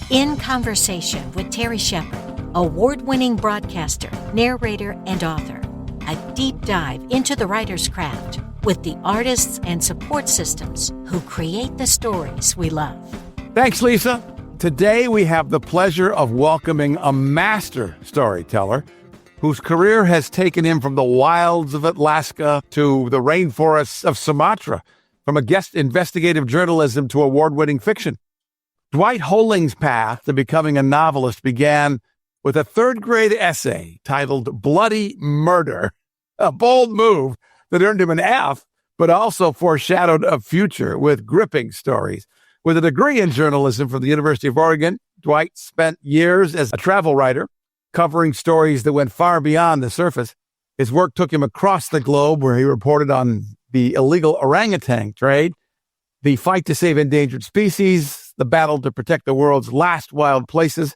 In Conversation with Terry Shepard, award-winning broadcaster, narrator, and author. A deep dive into the writer's craft with the artists and support systems who create the stories we love. Thanks, Lisa. Today we have the pleasure of welcoming a master storyteller whose career has taken him from the wilds of Alaska to the rainforests of Sumatra, from a guest investigative journalism to award-winning fiction. Dwight Holing's path to becoming a novelist began with a third-grade essay titled Bloody Murder, a bold move that earned him an F, but also foreshadowed a future with gripping stories. With a degree in journalism from the University of Oregon, Dwight spent years as a travel writer, covering stories that went far beyond the surface. His work took him across the globe, where he reported on the illegal orangutan trade, the fight to save endangered species, the battle to protect the world's last wild places.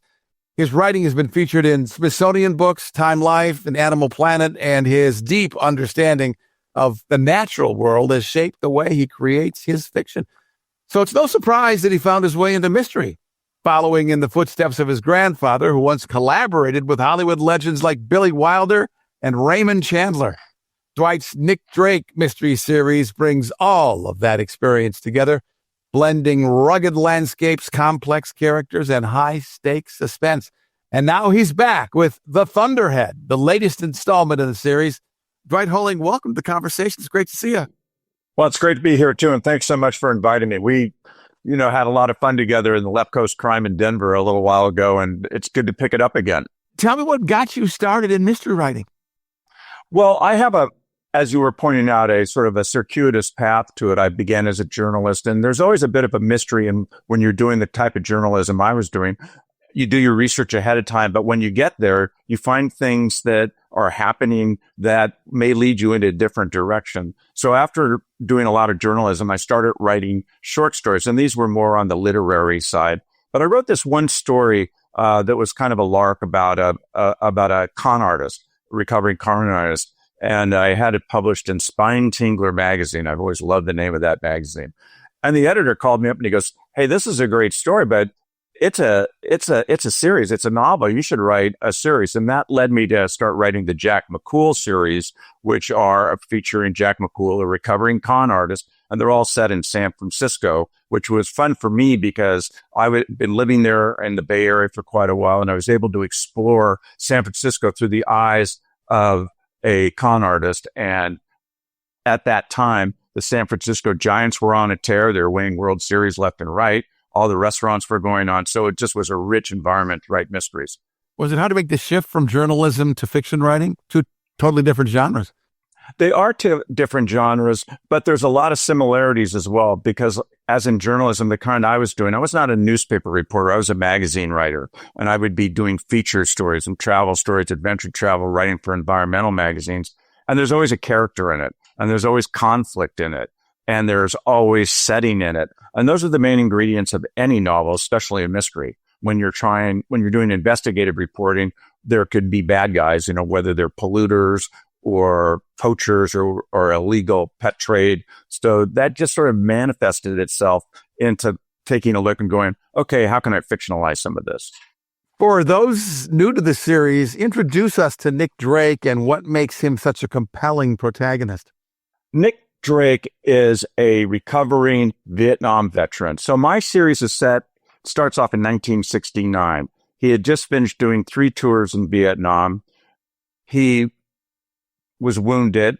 His writing has been featured in Smithsonian books, Time Life, and Animal Planet, and his deep understanding of the natural world has shaped the way he creates his fiction. So it's no surprise that he found his way into mystery, following in the footsteps of his grandfather, who once collaborated with Hollywood legends like Billy Wilder and Raymond Chandler. Dwight's Nick Drake mystery series brings all of that experience together, blending rugged landscapes, complex characters, and high-stakes suspense. And now he's back with The Thunderhead, the latest installment in the series. Dwight Holing, welcome to Conversation. It's great to see you. Well, it's great to be here, too, and thanks so much for inviting me. We, had a lot of fun together in the Left Coast Crime in Denver a little while ago, and it's good to pick it up again. Tell me what got you started in mystery writing. Well, I have as you were pointing out, a sort of a circuitous path to it. I began as a journalist, and there's always a bit of a mystery when you're doing the type of journalism I was doing. You do your research ahead of time, but when you get there, you find things that are happening that may lead you in a different direction. So after doing a lot of journalism, I started writing short stories, and these were more on the literary side. But I wrote this one story that was kind of a lark about a con artist, recovering con artist. And I had it published in Spine Tingler magazine. I've always loved the name of that magazine. And the editor called me up and he goes, "Hey, this is a great story, but it's a series. It's a novel. You should write a series." And that led me to start writing the Jack McCool series, which are featuring Jack McCool, a recovering con artist. And they're all set in San Francisco, which was fun for me because I've been living there in the Bay Area for quite a while. And I was able to explore San Francisco through the eyes of a con artist. And at that time, the San Francisco Giants were on a tear. They were winning World Series left and right. All the restaurants were going on. So it just was a rich environment to write mysteries. Was it hard to make the shift from journalism to fiction writing? Two totally different genres. They are two different genres, but there's a lot of similarities as well, because as in journalism, the kind I was doing, I was not a newspaper reporter. I was a magazine writer, and I would be doing feature stories and travel stories, adventure travel, writing for environmental magazines. And there's always a character in it, and there's always conflict in it, and there's always setting in it. And those are the main ingredients of any novel, especially a mystery. When you're doing investigative reporting, there could be bad guys, whether they're polluters or poachers or illegal pet trade. So that just sort of manifested itself into taking a look and going, okay, how can I fictionalize some of this? For those new to the series, introduce us to Nick Drake and what makes him such a compelling protagonist. Nick Drake is a recovering Vietnam veteran. So my series starts off in 1969. He had just finished doing 3 tours in Vietnam. He was wounded,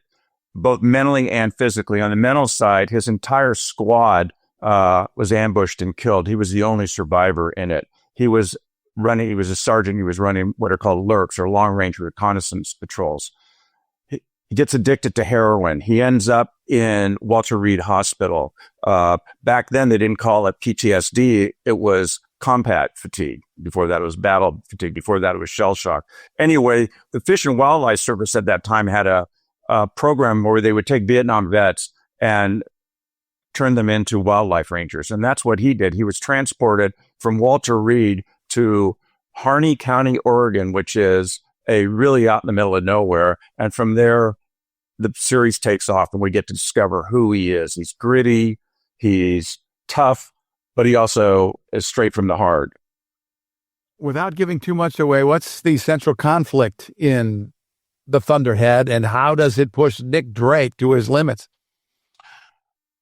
both mentally and physically. On the mental side, his entire squad was ambushed and killed. He was the only survivor in it. He was a sergeant. He was running what are called lurks, or long-range reconnaissance patrols. He gets addicted to heroin. He ends up in Walter Reed Hospital. Back then, they didn't call it PTSD. It was combat fatigue. Before that, it was battle fatigue. Before that, it was shell shock. Anyway, the Fish and Wildlife Service at that time had a program where they would take Vietnam vets and turn them into wildlife rangers. And that's what he did. He was transported from Walter Reed to Harney County, Oregon, which is really out in the middle of nowhere. And from there, the series takes off and we get to discover who he is. He's gritty, he's tough, but he also is straight from the heart. without giving too much away, what's the central conflict in The Thunderhead, and how does it push Nick Drake to his limits?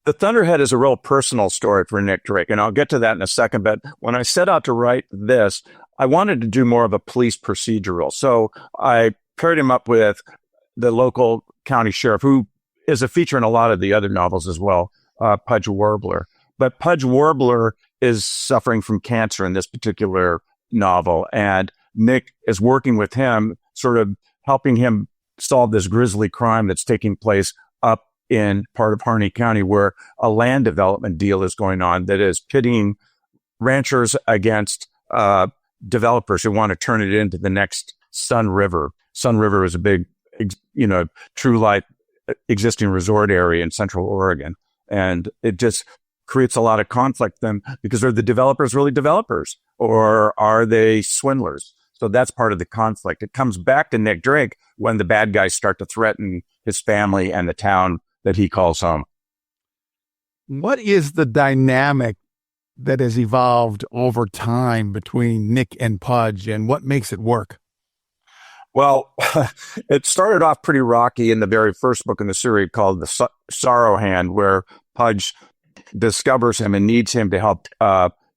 The Thunderhead is a real personal story for Nick Drake, and I'll get to that in a second. But when I set out to write this, I wanted to do more of a police procedural. So I paired him up with the local county sheriff, who is a feature in a lot of the other novels as well, Pudge Warbler. But Pudge Warbler is suffering from cancer in this particular novel, and Nick is working with him, sort of helping him solve this grisly crime that's taking place up in part of Harney County, where a land development deal is going on that is pitting ranchers against developers who want to turn it into the next Sun River. Sun River is a big, true light existing resort area in Central Oregon. And it just creates a lot of conflict then, because are the developers really developers, or are they swindlers? So that's part of the conflict. It comes back to Nick Drake when the bad guys start to threaten his family and the town that he calls home. What is the dynamic that has evolved over time between Nick and Pudge, and what makes it work? Well, it started off pretty rocky in the very first book in the series called The Sorrow Hand, where Pudge discovers him and needs him to help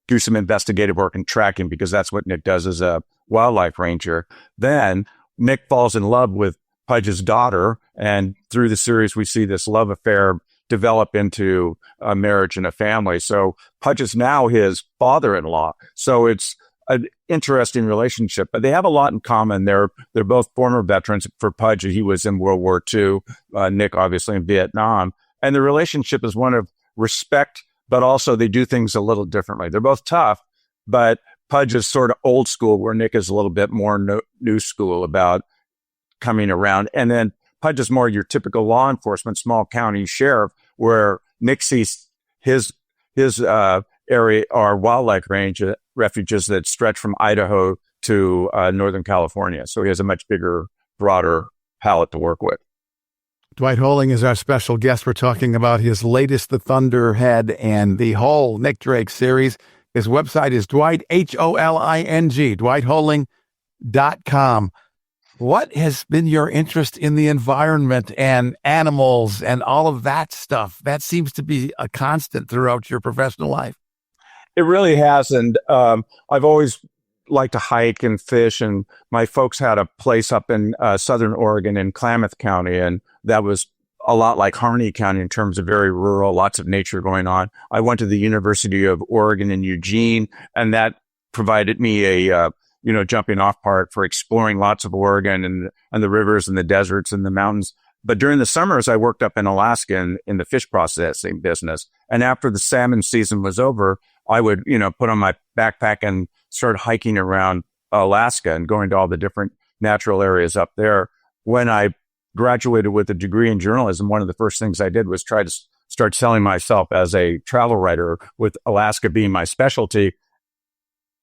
do some investigative work and track him, because that's what Nick does as a wildlife ranger. Then Nick falls in love with Pudge's daughter, and through the series, we see this love affair develop into a marriage and a family. So Pudge is now his father-in-law. So it's an interesting relationship, but they have a lot in common. They're both former veterans. For Pudge, he was in World War II, Nick obviously in Vietnam. And the relationship is one of respect, but also they do things a little differently. They're both tough, but Pudge is sort of old school, where Nick is a little bit more new school about coming around. And then Pudge is more your typical law enforcement, small county sheriff, where Nick sees his area are wildlife refuges that stretch from Idaho to Northern California. So he has a much bigger, broader palette to work with. Dwight Holing is our special guest. We're talking about his latest, The Thunderhead, and the whole Nick Drake series. His website is Dwight, Holing, dwightholing.com. What has been your interest in the environment and animals and all of that stuff? That seems to be a constant throughout your professional life. It really has. And I've always liked to hike and fish. And my folks had a place up in Southern Oregon in Klamath County. And that was a lot like Harney County in terms of very rural, lots of nature going on. I went to the University of Oregon in Eugene, and that provided me a jumping off part for exploring lots of Oregon and the rivers and the deserts and the mountains. But during the summers, I worked up in Alaska in the fish processing business. And after the salmon season was over, I would, put on my backpack and start hiking around Alaska and going to all the different natural areas up there. When I graduated with a degree in journalism, one of the first things I did was try to start selling myself as a travel writer, with Alaska being my specialty.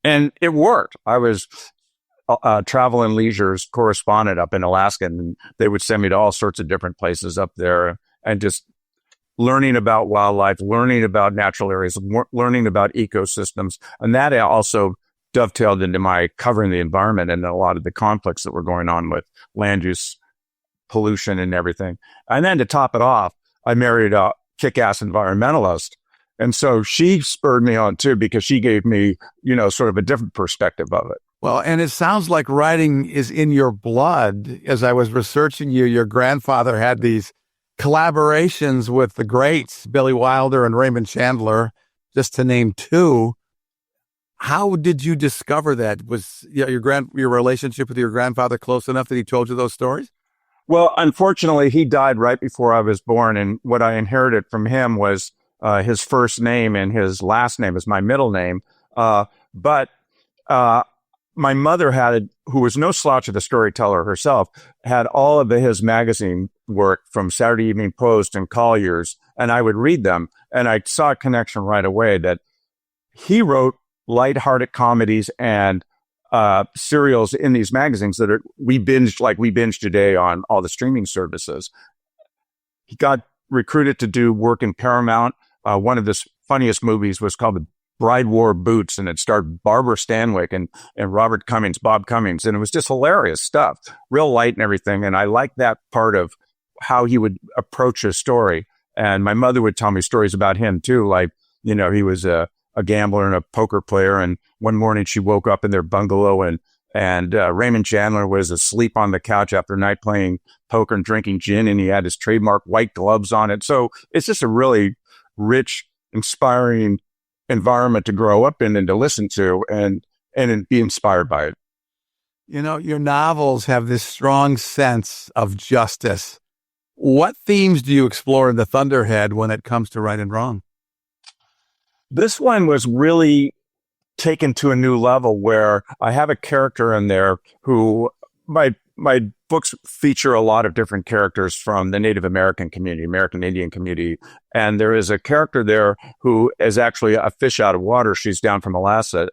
And it worked. I was travel and leisure's correspondent up in Alaska, and they would send me to all sorts of different places up there, and just learning about wildlife, learning about natural areas, learning about ecosystems. And that also dovetailed into my covering the environment and a lot of the conflicts that were going on with land use, pollution, and everything. And then to top it off, I married a kick-ass environmentalist. And so she spurred me on too, because she gave me, sort of a different perspective of it. Well, and it sounds like writing is in your blood. As I was researching you, your grandfather had these collaborations with the greats, Billy Wilder and Raymond Chandler, just to name two. How did you discover that? Was your relationship with your grandfather close enough that he told you those stories? Well, unfortunately, he died right before I was born. And what I inherited from him was his first name, and his last name is my middle name. But my mother who was no slouch of a storyteller herself, had all of his magazine work from Saturday Evening Post and Collier's, and I would read them. And I saw a connection right away that he wrote lighthearted comedies and serials in these magazines that we binge today on all the streaming services. He got recruited to do work in Paramount. One of the funniest movies was called Bride wore boots, and it starred Barbara Stanwyck and Robert Cummings, Bob Cummings. And it was just hilarious stuff, real light and everything. And I liked that part of how he would approach a story. And my mother would tell me stories about him too. Like, he was a gambler and a poker player. And one morning she woke up in their bungalow and Raymond Chandler was asleep on the couch after a night playing poker and drinking gin, and he had his trademark white gloves on it. So it's just a really rich, inspiring environment to grow up in and to listen to and be inspired by it. Your novels have this strong sense of justice. What themes do you explore in The Thunderhead when it comes to right and wrong? This one was really taken to a new level where I have a character in there who my books feature a lot of different characters from the Native American community, American Indian community. And there is a character there who is actually a fish out of water. She's down from Alaska.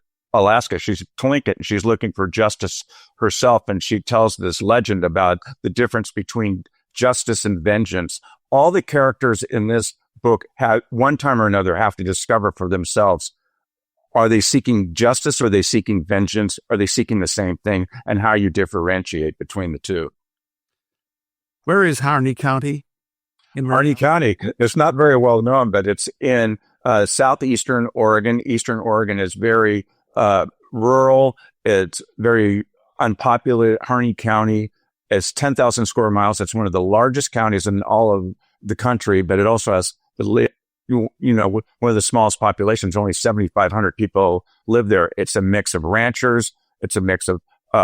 She's Tlingit, and she's looking for justice herself. And she tells this legend about the difference between justice and vengeance. All the characters in this book have, one time or another, have to discover for themselves, are they seeking justice? Or are they seeking vengeance? Are they seeking the same thing? And how you differentiate between the two. Where is Harney County? In Harney County. It's not very well known, but it's in southeastern Oregon. Eastern Oregon is very rural. It's very unpopulated. Harney County is 10,000 square miles. It's one of the largest counties in all of the country, but it also has one of the smallest populations. Only 7,500 people live there. It's a mix of ranchers. It's a mix of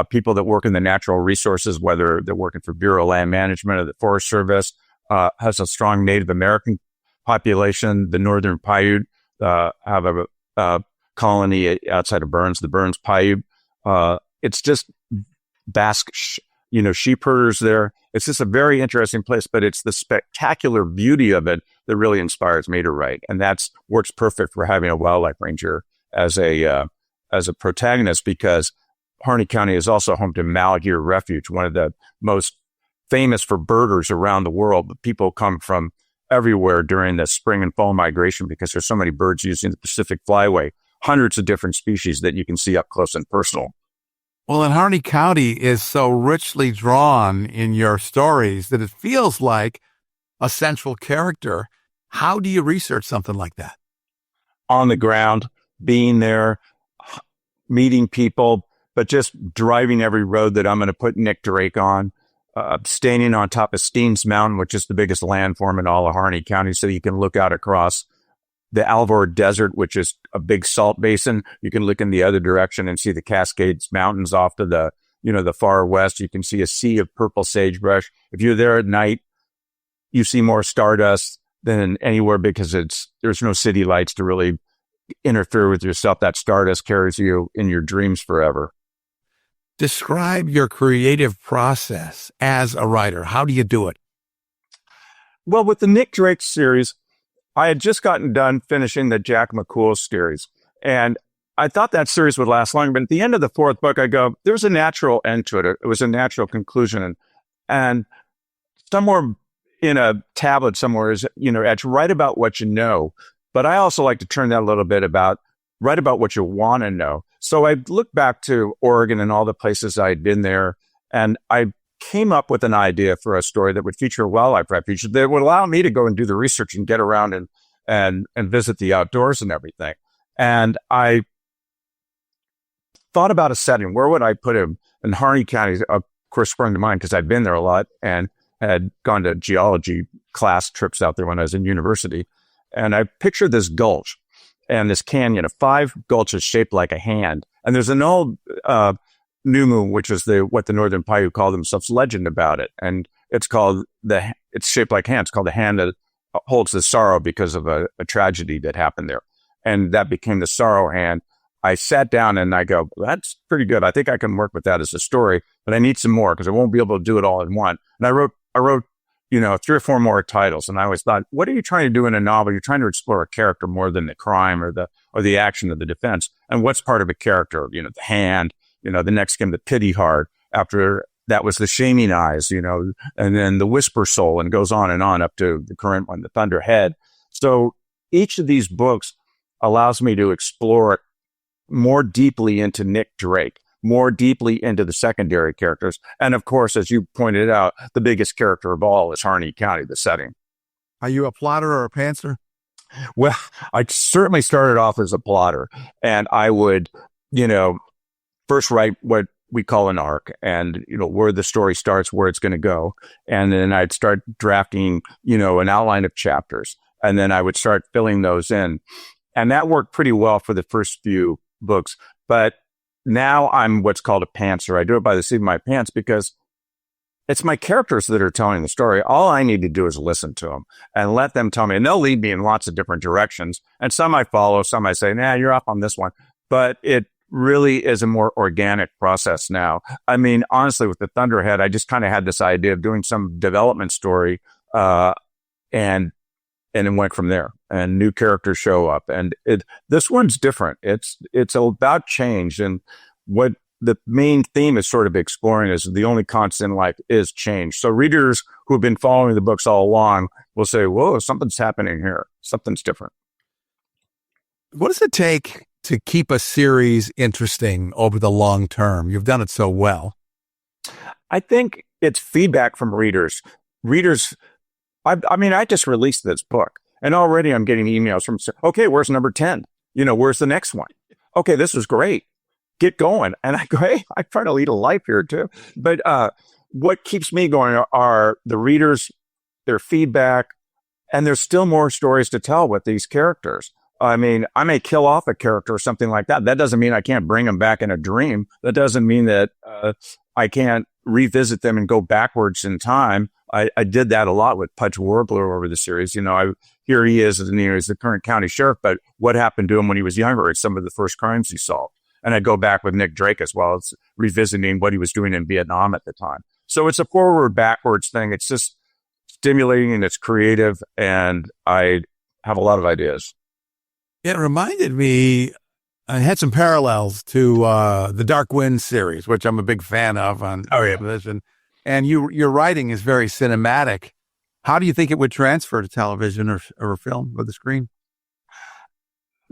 people that work in the natural resources, whether they're working for Bureau of Land Management or the Forest Service. Has a strong Native American population. The Northern Paiute have a colony outside of Burns, the Burns Paiute. It's just Basque, sheep herders there. It's just a very interesting place, but it's the spectacular beauty of it that really inspires me to write. And that's works perfect for having a wildlife ranger as a protagonist, because Harney County is also home to Malheur Refuge, one of the most famous for birders around the world. But people come from everywhere during the spring and fall migration because there's so many birds using the Pacific Flyway, hundreds of different species that you can see up close and personal. Well, and Harney County is so richly drawn in your stories that it feels like a central character. How do you research something like that? On the ground, being there, meeting people, but just driving every road that I'm going to put Nick Drake on, standing on top of Steens Mountain, which is the biggest landform in all of Harney County, so you can look out across the Alvord Desert, which is a big salt basin. You can look in the other direction and see the Cascades Mountains off to the far west. You can see a sea of purple sagebrush. If you're there at night, you see more stardust than anywhere because there's no city lights to really interfere with yourself. That stardust carries you in your dreams forever. Describe your creative process as a writer. How do you do it? Well, with the Nick Drake series, I had just gotten done finishing the Jack McCool series, and I thought that series would last long. But at the end of the fourth book, I go, there's a natural end to it. It was a natural conclusion. And somewhere in a tablet somewhere is, it's write about what you know. But I also like to turn that a little bit write about what you want to know. So I looked back to Oregon and all the places I'd been there, and I came up with an idea for a story that would feature a wildlife refuge that would allow me to go and do the research and get around and visit the outdoors and everything. And I thought about a setting. Where would I put him? And Harney County, of course, sprung to mind because I'd been there a lot and had gone to geology class trips out there when I was in university. And I pictured this gulch and this canyon of 5 gulches shaped like a hand. And there's an old Numu, which is what the Northern Paiute call themselves, legend about it. And it's shaped like a hand. It's called the hand that holds the sorrow because of a tragedy that happened there. And that became the sorrow hand. I sat down and I go, well, that's pretty good. I think I can work with that as a story, but I need some more because I won't be able to do it all in one. And I wrote 3 or 4 more titles. And I always thought, what are you trying to do in a novel? You're trying to explore a character more than the crime or the action of the defense. And what's part of a character? The hand. The next came the pity heart. After that was the shaming eyes, and then the whisper soul, and goes on and on up to the current one, the thunderhead. So each of these books, allows me to explore more deeply into Nick Drake, more deeply into the secondary characters. And of course, as you pointed out, the biggest character of all is Harney County, the setting. Are you a plotter or a pantser? Well, I certainly started off as a plotter, and I would, first write what we call an arc and, where the story starts, where it's going to go. And then I'd start drafting, an outline of chapters, and then I would start filling those in. And that worked pretty well for the first few books. But now I'm what's called a pantser. I do it by the seat of my pants because it's my characters that are telling the story. All I need to do is listen to them and let them tell me. And they'll lead me in lots of different directions. And some I follow, some I say, nah, you're off on this one. But it really is a more organic process now. I mean, honestly, with the Thunderhead, I just kind of had this idea of doing some development story, and it went from there. And new characters show up. And this one's different. It's about change. And what the main theme is sort of exploring is the only constant in life is change. So readers who have been following the books all along will say, whoa, something's happening here. Something's different. What does it take to keep a series interesting over the long term? You've done it so well. I think it's feedback from readers. I just released this book and already I'm getting emails from, okay, where's number 10? Where's the next one? Okay, this was great. Get going. And I go, hey, I try to lead a life here too. But what keeps me going are the readers, their feedback, and there's still more stories to tell with these characters. I mean, I may kill off a character or something like that. That doesn't mean I can't bring them back in a dream. That doesn't mean that I can't revisit them and go backwards in time. I did that a lot with Pudge Warbler over the series. Here he is, and he's the current county sheriff, but what happened to him when he was younger? It's some of the first crimes he solved. And I go back with Nick Drake as well. It's revisiting what he was doing in Vietnam at the time. So it's a forward, backwards thing. It's just stimulating and it's creative. And I have a lot of ideas. It reminded me, I had some parallels to the Dark Wind series, which I'm a big fan of on television. And your writing is very cinematic. How do you think it would transfer to television or film or the screen?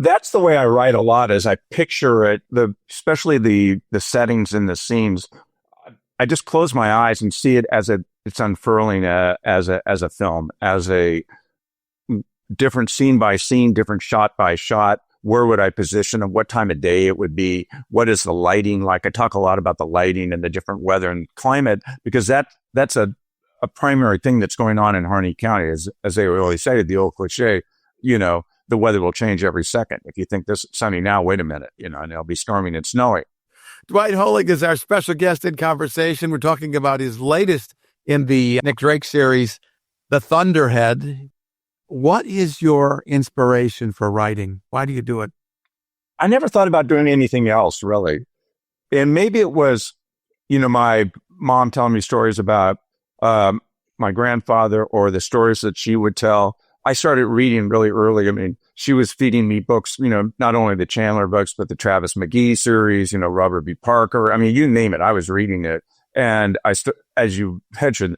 That's the way I write a lot, is I picture it, especially the settings and the scenes. I just close my eyes and see it as it's unfurling as a film, as a different scene by scene, different shot by shot. Where would I position and what time of day it would be? What is the lighting like? I talk a lot about the lighting and the different weather and climate, because that's a primary thing that's going on in Harney County. As they always say, the old cliche, the weather will change every second. If you think this is sunny now, wait a minute, and it'll be storming and snowing. Dwight Holing is our special guest in conversation. We're talking about his latest in the Nick Drake series, The Thunderhead. What is your inspiration for writing? Why do you do it? I never thought about doing anything else, really. And maybe it was, my mom telling me stories about my grandfather or the stories that she would tell. I started reading really early. I mean, she was feeding me books, not only the Chandler books, but the Travis McGee series, Robert B. Parker. I mean, you name it, I was reading it. And as you mentioned,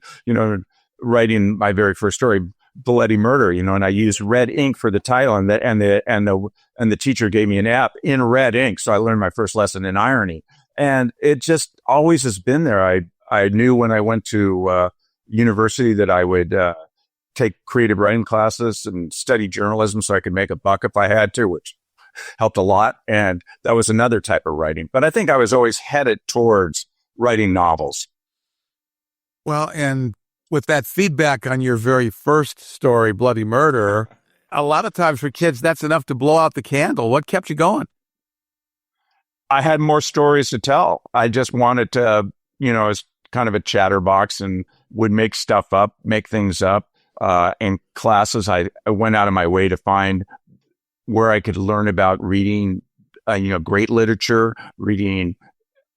writing my very first story, Bloody Murder, and I used red ink for the title, and the teacher gave me an F in red ink. So I learned my first lesson in irony. And it just always has been there. I knew when I went to university that I would take creative writing classes and study journalism so I could make a buck if I had to, which helped a lot. And that was another type of writing. But I think I was always headed towards writing novels. Well, and with that feedback on your very first story, Bloody Murder, a lot of times for kids, that's enough to blow out the candle. What kept you going? I had more stories to tell. I just wanted to, as kind of a chatterbox, and would make stuff up, make things up. In classes, I went out of my way to find where I could learn about reading, great literature, reading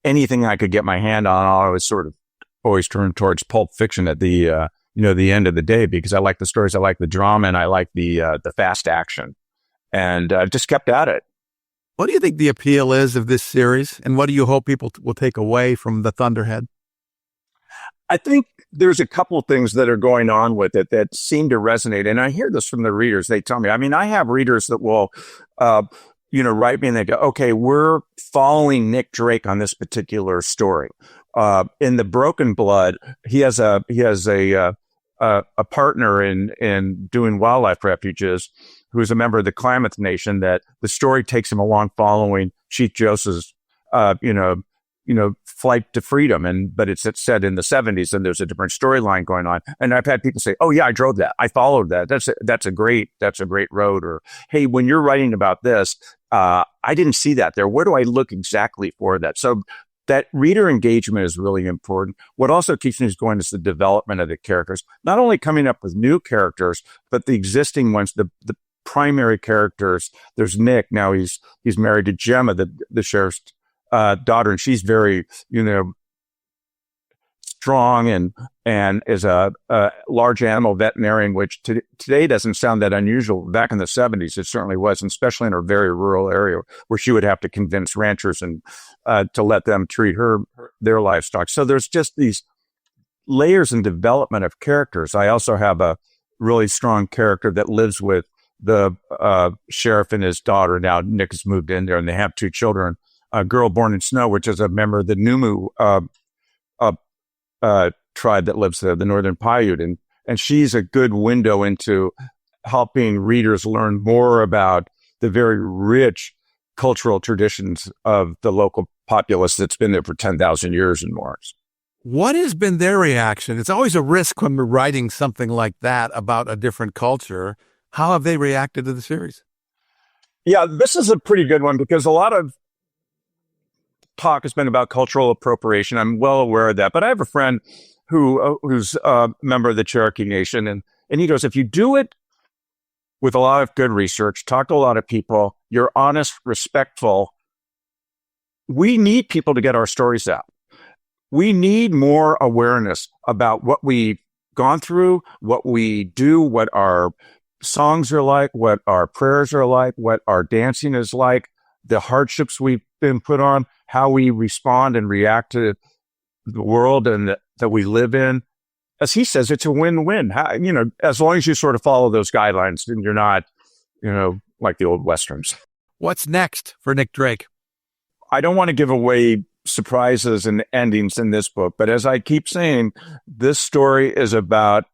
anything I could get my hand on. I was sort of always turned towards pulp fiction at the end of the day, because I like the stories, I like the drama, and I like the fast action, and just kept at it. What do you think the appeal is of this series, and what do you hope people will take away from The Thunderhead? I think there's a couple of things that are going on with it that seem to resonate. And I hear this from the readers. They tell me, I mean, I have readers that will, write me and they go, okay, we're following Nick Drake on this particular story. In The Broken Blood, he has a partner in doing wildlife refuges who's a member of the Klamath Nation that the story takes him along following Chief Joseph's, flight to freedom. But it's set in the 70s and there's a different storyline going on. And I've had people say, oh yeah, I drove that. I followed that. That's a great road. Or, hey, when you're writing about this, I didn't see that there. Where do I look exactly for that? So that reader engagement is really important. What also keeps me going is the development of the characters, not only coming up with new characters, but the existing ones, the primary characters. There's Nick. Now he's married to Gemma, the sheriff's daughter, and she's very, strong and is a large animal veterinarian, which today doesn't sound that unusual. Back in the 70s, it certainly was, and especially in a very rural area where she would have to convince ranchers and to let them treat their livestock. So there's just these layers and development of characters. I also have a really strong character that lives with the sheriff and his daughter. Now Nick has moved in there and they have 2 children, a girl born in snow, which is a member of the Numu tribe that lives there, the Northern Paiute. And she's a good window into helping readers learn more about the very rich cultural traditions of the local populace that's been there for 10,000 years and more. What has been their reaction? It's always a risk when we're writing something like that about a different culture. How have they reacted to the series? Yeah, this is a pretty good one because a lot of talk has been about cultural appropriation. I'm well aware of that. But I have a friend who's a member of the Cherokee Nation, and he goes, if you do it with a lot of good research, talk to a lot of people, you're honest, respectful, we need people to get our stories out. We need more awareness about what we've gone through, what we do, what our songs are like, what our prayers are like, what our dancing is like, the hardships we've been put on, how we respond and react to the world and that we live in. As he says, it's a win-win. As long as you sort of follow those guidelines and you're not, like the old Westerns. What's next for Nick Drake? I don't want to give away surprises and endings in this book, but as I keep saying, this story is about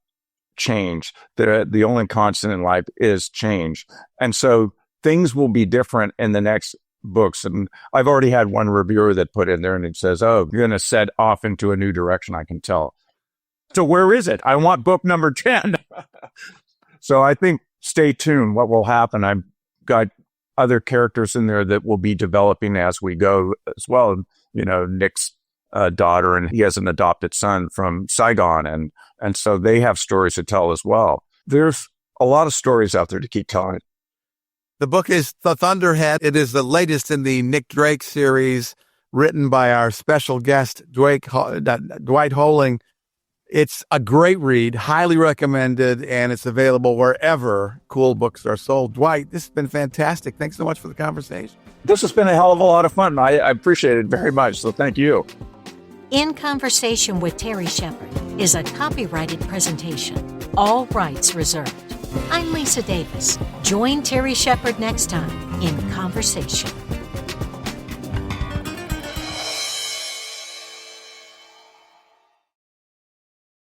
change. The only constant in life is change. And so things will be different in the next books. And I've already had one reviewer that put in there and it says, oh, you're going to set off into a new direction, I can tell. So where is it? I want book number 10. So I think stay tuned. What will happen? I've got other characters in there that will be developing as we go as well. Nick's daughter, and he has an adopted son from Saigon. And so they have stories to tell as well. There's a lot of stories out there to keep telling. The book is The Thunderhead. It is the latest in the Nick Drake series, written by our special guest, Dwight Holing. It's a great read, highly recommended, and it's available wherever cool books are sold. Dwight, this has been fantastic. Thanks so much for the conversation. This has been a hell of a lot of fun. I appreciate it very much, so thank you. In Conversation with Terry Shepard is a copyrighted presentation. All rights reserved. I'm Lisa Davis. Join Terry Shepard next time in Conversation.